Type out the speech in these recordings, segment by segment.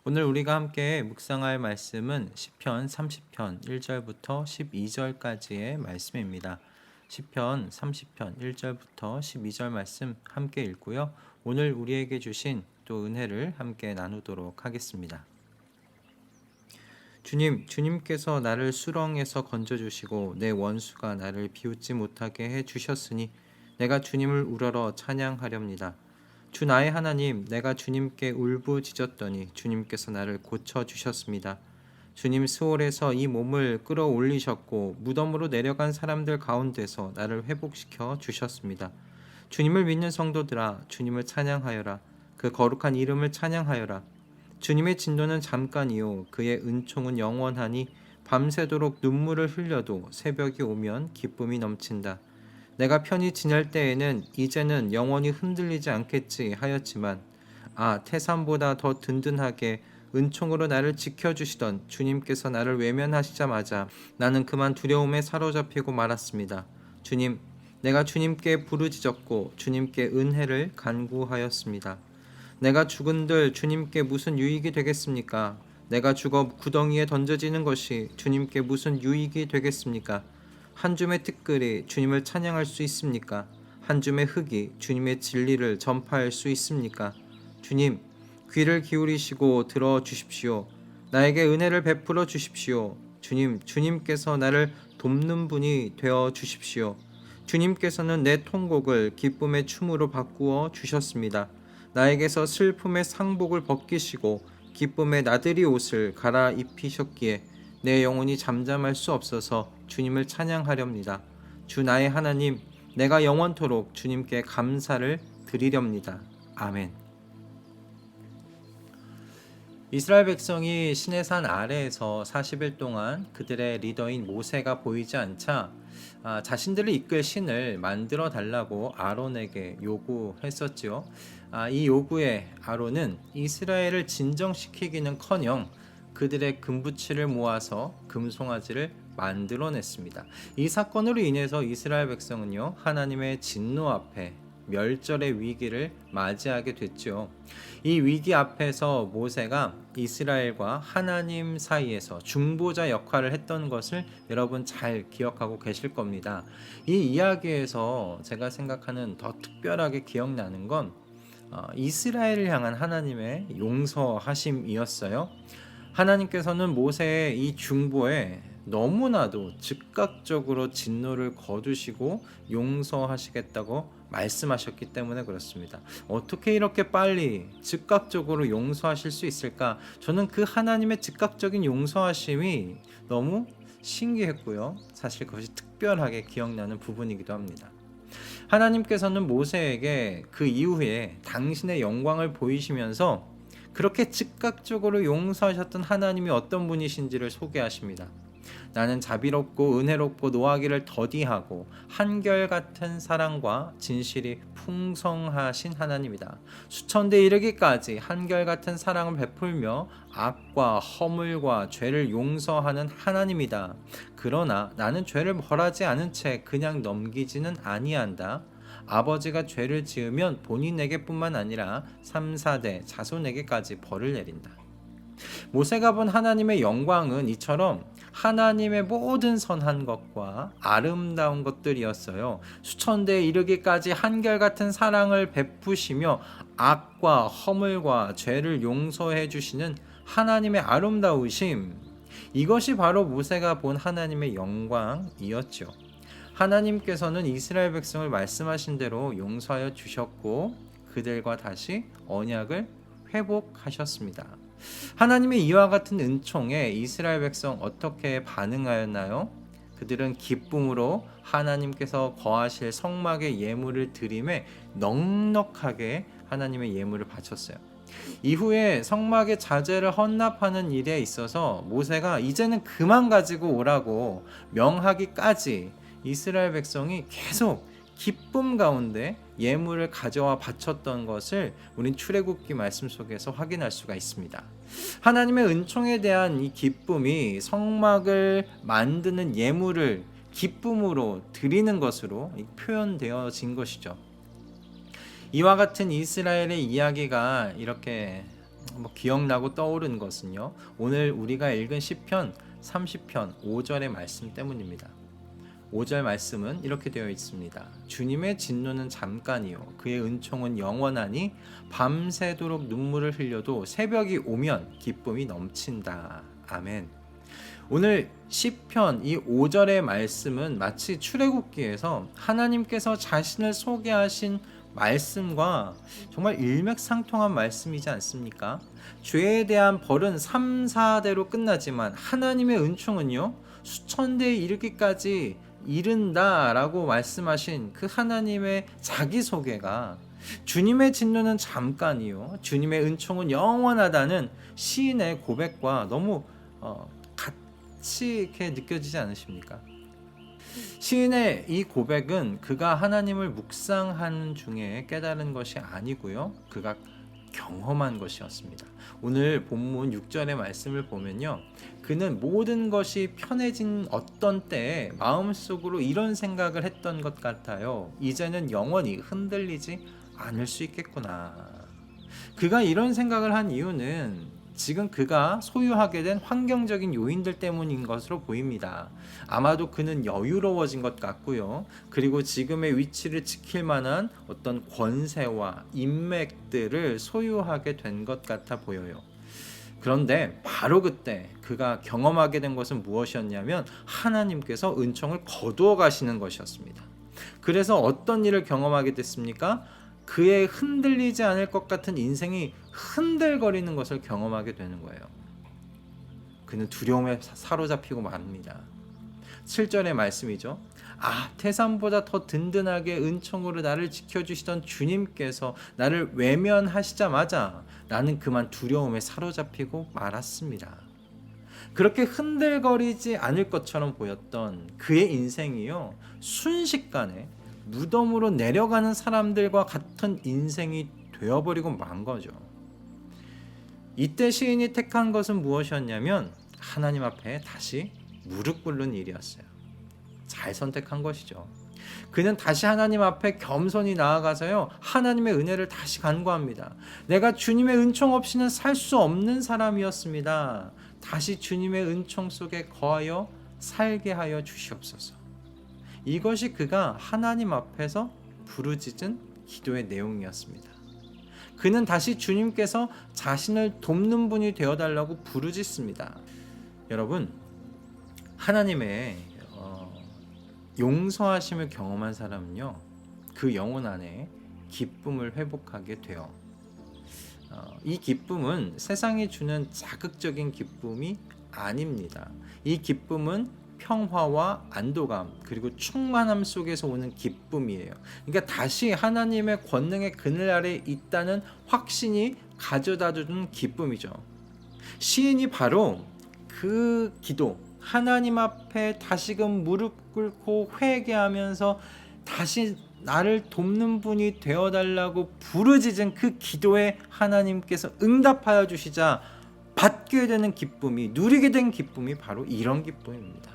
오늘 우리가 함께 묵상할 말씀은 시편 30편 1절부터 12절까지의 말씀입니다. 시편 30편 1절부터 12절 말씀 함께 읽고요. 오늘 우리에게 주신 또 은혜를 함께 나누도록 하겠습니다. 주님께서 나를 수렁에서 건져주시고 내 원수가 나를 비웃지 못하게 해주셨으니 내가 주님을 우러러 찬양하렵니다. 주 나의 하나님, 내가 주님께 울부짖었더니 주님께서 나를 고쳐주셨습니다. 주님 스올에서 이 몸을 끌어올리셨고 무덤으로 내려간 사람들 가운데서 나를 회복시켜 주셨습니다. 주님을 믿는 성도들아, 주님을 찬양하여라. 그 거룩한 이름을 찬양하여라. 주님의 진노는 잠깐이요 그의 은총은 영원하니 밤새도록 눈물을 흘려도 새벽이 오면 기쁨이 넘친다. 내가 편히 지낼 때에는 이제는 영원히 흔들리지 않겠지 하였지만 태산보다 더 든든하게 은총으로 나를 지켜주시던 주님께서 나를 외면하시자마자 나는 그만 두려움에 사로잡히고 말았습니다. 주님, 내가 주님께 부르짖었고 주님께 은혜를 간구하였습니다. 내가 죽은들 주님께 무슨 유익이 되겠습니까? 내가 죽어 구덩이에 던져지는 것이 주님께 무슨 유익이 되겠습니까? 한 줌의 티끌이 주님을 찬양할 수 있습니까? 한 줌의 흙이 주님의 진리를 전파할 수 있습니까? 주님, 귀를 기울이시고 들어 주십시오. 나에게 은혜를 베풀어 주십시오. 주님께서 나를 돕는 분이 되어 주십시오. 주님께서는 내 통곡을 기쁨의 춤으로 바꾸어 주셨습니다. 나에게서 슬픔의 상복을 벗기시고 기쁨의 나들이 옷을 갈아입히셨기에 내 영혼이 잠잠할 수 없어서 주님을 찬양하렵니다. 주 나의 하나님, 내가 영원토록 주님께 감사를 드리렵니다. 아멘. 이스라엘 백성이 시내산 아래에서 40일 동안 그들의 리더인 모세가 보이지 않자 자신들을 이끌 신을 만들어 달라고 아론에게 요구했었지요. 이 요구에 아론은 이스라엘을 진정시키기는커녕 그들의 금부치를 모아서 금송아지를 만들어냈습니다. 이 사건으로 인해서 이스라엘 백성은요, 하나님의 진노 앞에 멸절의 위기를 맞이하게 됐죠. 이 위기 앞에서 모세가 이스라엘과 하나님 사이에서 중보자 역할을 했던 것을 여러분 잘 기억하고 계실 겁니다. 이 이야기에서 제가 생각하는 더 특별하게 기억나는 건 이스라엘을 향한 하나님의 용서하심이었어요. 하나님께서는 모세의 이 중보에 너무나도 즉각적으로 진노를 거두시고 용서하시겠다고 말씀하셨기 때문에 그렇습니다. 어떻게 이렇게 빨리 즉각적으로 용서하실 수 있을까? 저는 그 하나님의 즉각적인 용서하심이 너무 신기했고요. 사실 그것이 특별하게 기억나는 부분이기도 합니다. 하나님께서는 모세에게 그 이후에 당신의 영광을 보이시면서 그렇게 즉각적으로 용서하셨던 하나님이 어떤 분이신지를 소개하십니다. 나는 자비롭고 은혜롭고 노하기를 더디하고 한결같은 사랑과 진실이 풍성하신 하나님이다. 수천대 이르기까지 한결같은 사랑을 베풀며 악과 허물과 죄를 용서하는 하나님이다. 그러나 나는 죄를 벌하지 않은 채 그냥 넘기지는 아니한다. 아버지가 죄를 지으면 본인에게뿐만 아니라 3, 4대 자손에게까지 벌을 내린다. 모세가 본 하나님의 영광은 이처럼 하나님의 모든 선한 것과 아름다운 것들이었어요. 수천대에 이르기까지 한결같은 사랑을 베푸시며 악과 허물과 죄를 용서해 주시는 하나님의 아름다우심, 이것이 바로 모세가 본 하나님의 영광이었죠. 하나님께서는 이스라엘 백성을 말씀하신 대로 용서하여 주셨고 그들과 다시 언약을 회복하셨습니다. 하나님의 이와 같은 은총에 이스라엘 백성 어떻게 반응하였나요? 그들은 기쁨으로 하나님께서 거하실 성막의 예물을 드림에 넉넉하게 하나님의 예물을 바쳤어요. 이후에 성막의 자재를 헌납하는 일에 있어서 모세가 이제는 그만 가지고 오라고 명하기까지 이스라엘 백성이 계속 기쁨 가운데 예물을 가져와 바쳤던 것을 우린 출애굽기 말씀 속에서 확인할 수가 있습니다. 하나님의 은총에 대한 이 기쁨이 성막을 만드는 예물을 기쁨으로 드리는 것으로 표현되어진 것이죠. 이와 같은 이스라엘의 이야기가 이렇게 기억나고 떠오른 것은요. 오늘 우리가 읽은 시편 30편 5절의 말씀 때문입니다. 5절 말씀은 이렇게 되어 있습니다. 주님의 진노는 잠깐이요 그의 은총은 영원하니 밤새도록 눈물을 흘려도 새벽이 오면 기쁨이 넘친다. 아멘. 오늘 시편 이 5절의 말씀은 마치 출애굽기에서 하나님께서 자신을 소개하신 말씀과 정말 일맥상통한 말씀이지 않습니까? 죄에 대한 벌은 3, 4대로 끝나지만 하나님의 은총은요 수천 대에 이르기까지 이른다라고 말씀하신 그 하나님의 자기소개가 주님의 진노는 잠깐이요 주님의 은총은 영원하다는 시인의 고백과 너무 같이 이렇게 느껴지지 않으십니까? 시인의 이 고백은 그가 하나님을 묵상하는 중에 깨달은 것이 아니고요 그가 경험한 것이었습니다. 오늘 본문 6절의 말씀을 보면요 그는 모든 것이 편해진 어떤 때에 마음속으로 이런 생각을 했던 것 같아요. 이제는 영원히 흔들리지 않을 수 있겠구나. 그가 이런 생각을 한 이유는 지금 그가 소유하게 된 환경적인 요인들 때문인 것으로 보입니다. 아마도 그는 여유로워진 것 같고요. 그리고 지금의 위치를 지킬 만한 어떤 권세와 인맥들을 소유하게 된 것 같아 보여요. 그런데 바로 그때 그가 경험하게 된 것은 무엇이었냐면 하나님께서 은총을 거두어 가시는 것이었습니다. 그래서 어떤 일을 경험하게 됐습니까? 그의 흔들리지 않을 것 같은 인생이 흔들거리는 것을 경험하게 되는 거예요. 그는 두려움에 사로잡히고 말입니다. 7절의 말씀이죠. 태산보다 더 든든하게 은총으로 나를 지켜주시던 주님께서 나를 외면하시자마자 나는 그만 두려움에 사로잡히고 말았습니다. 그렇게 흔들거리지 않을 것처럼 보였던 그의 인생이요 순식간에 무덤으로 내려가는 사람들과 같은 인생이 되어버리고 만 거죠. 이때 시인이 택한 것은 무엇이었냐면 하나님 앞에 다시 무릎 꿇는 일이었어요. 잘 선택한 것이죠. 그는 다시 하나님 앞에 겸손히 나아가서요 하나님의 은혜를 다시 간구합니다. 내가 주님의 은총 없이는 살 수 없는 사람이었습니다. 다시 주님의 은총 속에 거하여 살게 하여 주시옵소서. 이것이 그가 하나님 앞에서 부르짖은 기도의 내용이었습니다. 그는 다시 주님께서 자신을 돕는 분이 되어달라고 부르짖습니다. 여러분, 하나님의 용서하심을 경험한 사람은요 그 영혼 안에 기쁨을 회복하게 돼요. 이 기쁨은 세상이 주는 자극적인 기쁨이 아닙니다. 이 기쁨은 평화와 안도감 그리고 충만함 속에서 오는 기쁨이에요. 그러니까 다시 하나님의 권능의 그늘 아래 있다는 확신이 가져다주는 기쁨이죠. 시인이 바로 그 기도, 하나님 앞에 다시금 무릎 꿇고 회개하면서 다시 나를 돕는 분이 되어달라고 부르짖은 그 기도에 하나님께서 응답하여 주시자 받게 되는 기쁨이, 누리게 된 기쁨이 바로 이런 기쁨입니다.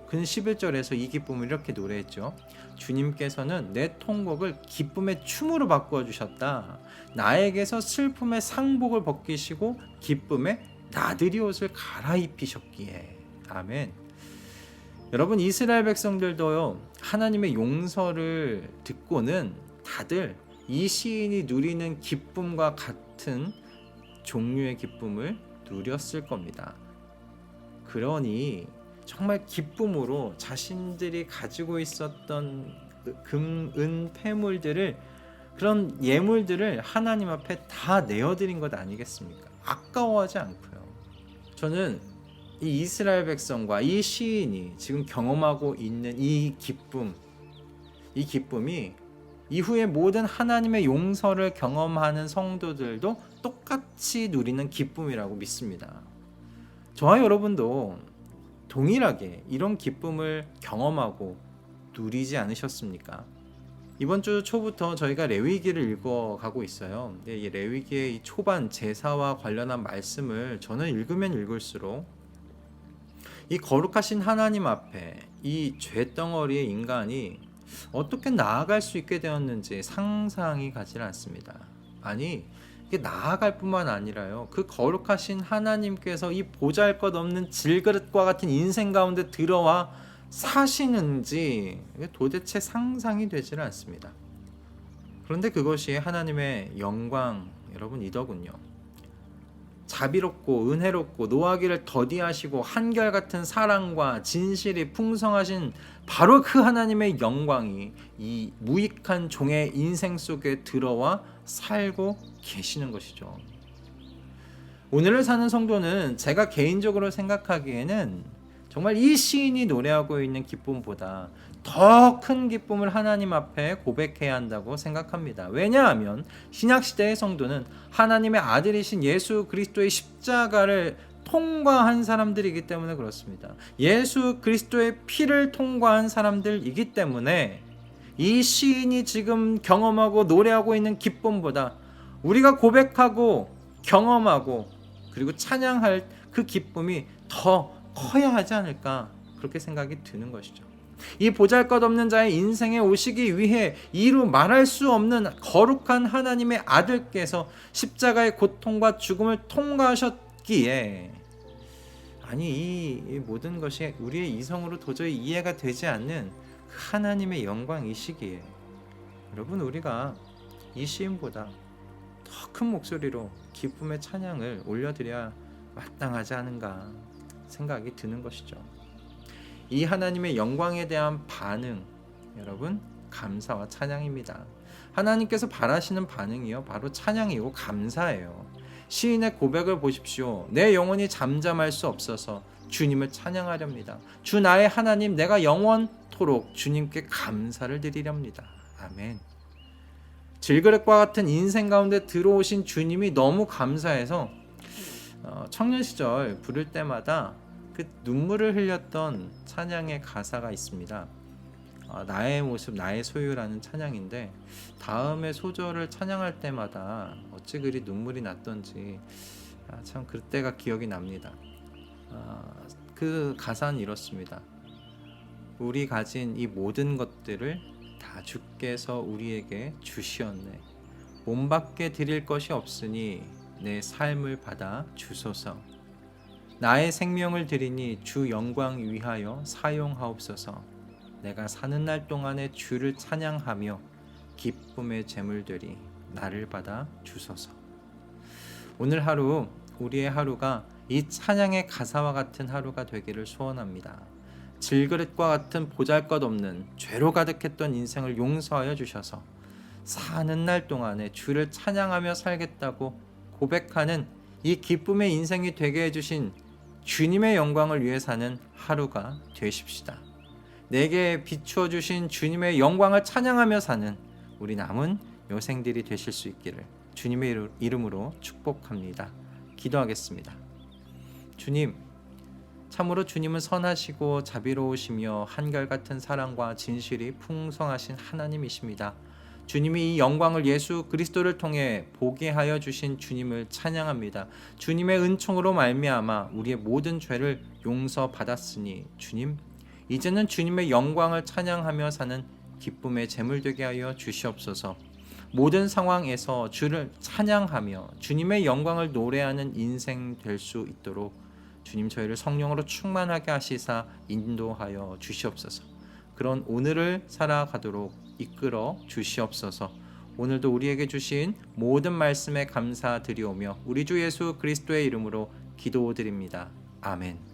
그는 11절에서 이 기쁨을 이렇게 노래했죠. 주님께서는 내 통곡을 기쁨의 춤으로 바꾸어 주셨다. 나에게서 슬픔의 상복을 벗기시고 기쁨의 나들이 옷을 갈아입히셨기에. 아멘. 여러분, 이스라엘 백성들도요 하나님의 용서를 듣고는 다들 이 시인이 누리는 기쁨과 같은 종류의 기쁨을 누렸을 겁니다. 그러니 정말 기쁨으로 자신들이 가지고 있었던 금, 은, 폐물들을, 그런 예물들을 하나님 앞에 다 내어드린 것 아니겠습니까? 아까워하지 않고요. 저는 이 이스라엘 백성과 이 시인이 지금 경험하고 있는 이 기쁨이 이후에 모든 하나님의 용서를 경험하는 성도들도 똑같이 누리는 기쁨이라고 믿습니다. 저와 여러분도 동일하게 이런 기쁨을 경험하고 누리지 않으셨습니까? 이번 주 초부터 저희가 레위기를 읽어가고 있어요. 근데 이 레위기의 이 초반 제사와 관련한 말씀을 저는 읽으면 읽을수록 이 거룩하신 하나님 앞에 이 죄덩어리의 인간이 어떻게 나아갈 수 있게 되었는지 상상이 가지 않습니다. 아니, 이게 나아갈 뿐만 아니라요, 그 거룩하신 하나님께서 이 보잘것없는 질그릇과 같은 인생 가운데 들어와 사시는지 도대체 상상이 되질 않습니다. 그런데 그것이 하나님의 영광, 여러분이더군요. 자비롭고 은혜롭고 노하기를 더디하시고 한결같은 사랑과 진실이 풍성하신 바로 그 하나님의 영광이 이 무익한 종의 인생 속에 들어와 살고 계시는 것이죠. 오늘을 사는 성도는 제가 개인적으로 생각하기에는 정말 이 시인이 노래하고 있는 기쁨보다 더 큰 기쁨을 하나님 앞에 고백해야 한다고 생각합니다. 왜냐하면 신약시대의 성도는 하나님의 아들이신 예수 그리스도의 십자가를 통과한 사람들이기 때문에 그렇습니다. 예수 그리스도의 피를 통과한 사람들이기 때문에 이 시인이 지금 경험하고 노래하고 있는 기쁨보다 우리가 고백하고 경험하고 그리고 찬양할 그 기쁨이 더 커야 하지 않을까, 그렇게 생각이 드는 것이죠. 이 보잘것없는 자의 인생에 오시기 위해 이루 말할 수 없는 거룩한 하나님의 아들께서 십자가의 고통과 죽음을 통과하셨기에, 아니 이 모든 것이 우리의 이성으로 도저히 이해가 되지 않는 그 하나님의 영광이시기에 여러분, 우리가 이 시인보다 더 큰 목소리로 기쁨의 찬양을 올려드려야 마땅하지 않은가 생각이 드는 것이죠. 이 하나님의 영광에 대한 반응, 여러분, 감사와 찬양입니다. 하나님께서 바라시는 반응이요, 바로 찬양이고 감사예요. 시인의 고백을 보십시오. 내 영혼이 잠잠할 수 없어서 주님을 찬양하렵니다. 주 나의 하나님, 내가 영원토록 주님께 감사를 드리렵니다. 아멘. 질그릇과 같은 인생 가운데 들어오신 주님이 너무 감사해서 청년 시절 부를 때마다 그 눈물을 흘렸던 찬양의 가사가 있습니다. 나의 모습 나의 소유라는 찬양인데, 다음에 소절을 찬양할 때마다 어찌 그리 눈물이 났던지 참 그때가 기억이 납니다. 그 가사는 이렇습니다. 우리 가진 이 모든 것들을 다 주께서 우리에게 주시었네. 몸밖에 드릴 것이 없으니 내 삶을 받아 주소서. 나의 생명을 드리니 주 영광 위하여 사용하옵소서. 내가 사는 날 동안에 주를 찬양하며 기쁨의 제물들이 나를 받아 주소서. 오늘 하루, 우리의 하루가 이 찬양의 가사와 같은 하루가 되기를 소원합니다. 질그릇과 같은 보잘것없는 죄로 가득했던 인생을 용서하여 주셔서 사는 날 동안에 주를 찬양하며 살겠다고 고백하는 이 기쁨의 인생이 되게 해주신 주님의 영광을 위해 사는 하루가 되십시다. 내게 비추어 주신 주님의 영광을 찬양하며 사는 우리 남은 여생들이 되실 수 있기를 주님의 이름으로 축복합니다. 기도하겠습니다. 주님, 참으로 주님은 선하시고 자비로우시며 한결같은 사랑과 진실이 풍성하신 하나님이십니다. 주님이 이 영광을 예수 그리스도를 통해 보게 하여 주신 주님을 찬양합니다. 주님의 은총으로 말미암아 우리의 모든 죄를 용서받았으니 주님, 이제는 주님의 영광을 찬양하며 사는 기쁨의 제물 되게 하여 주시옵소서. 모든 상황에서 주를 찬양하며 주님의 영광을 노래하는 인생 될 수 있도록 주님, 저희를 성령으로 충만하게 하시사 인도하여 주시옵소서. 그런 오늘을 살아가도록 이끌어 주시옵소서. 오늘도 우리에게 주신 모든 말씀에 감사드리오며 우리 주 예수 그리스도의 이름으로 기도드립니다. 아멘.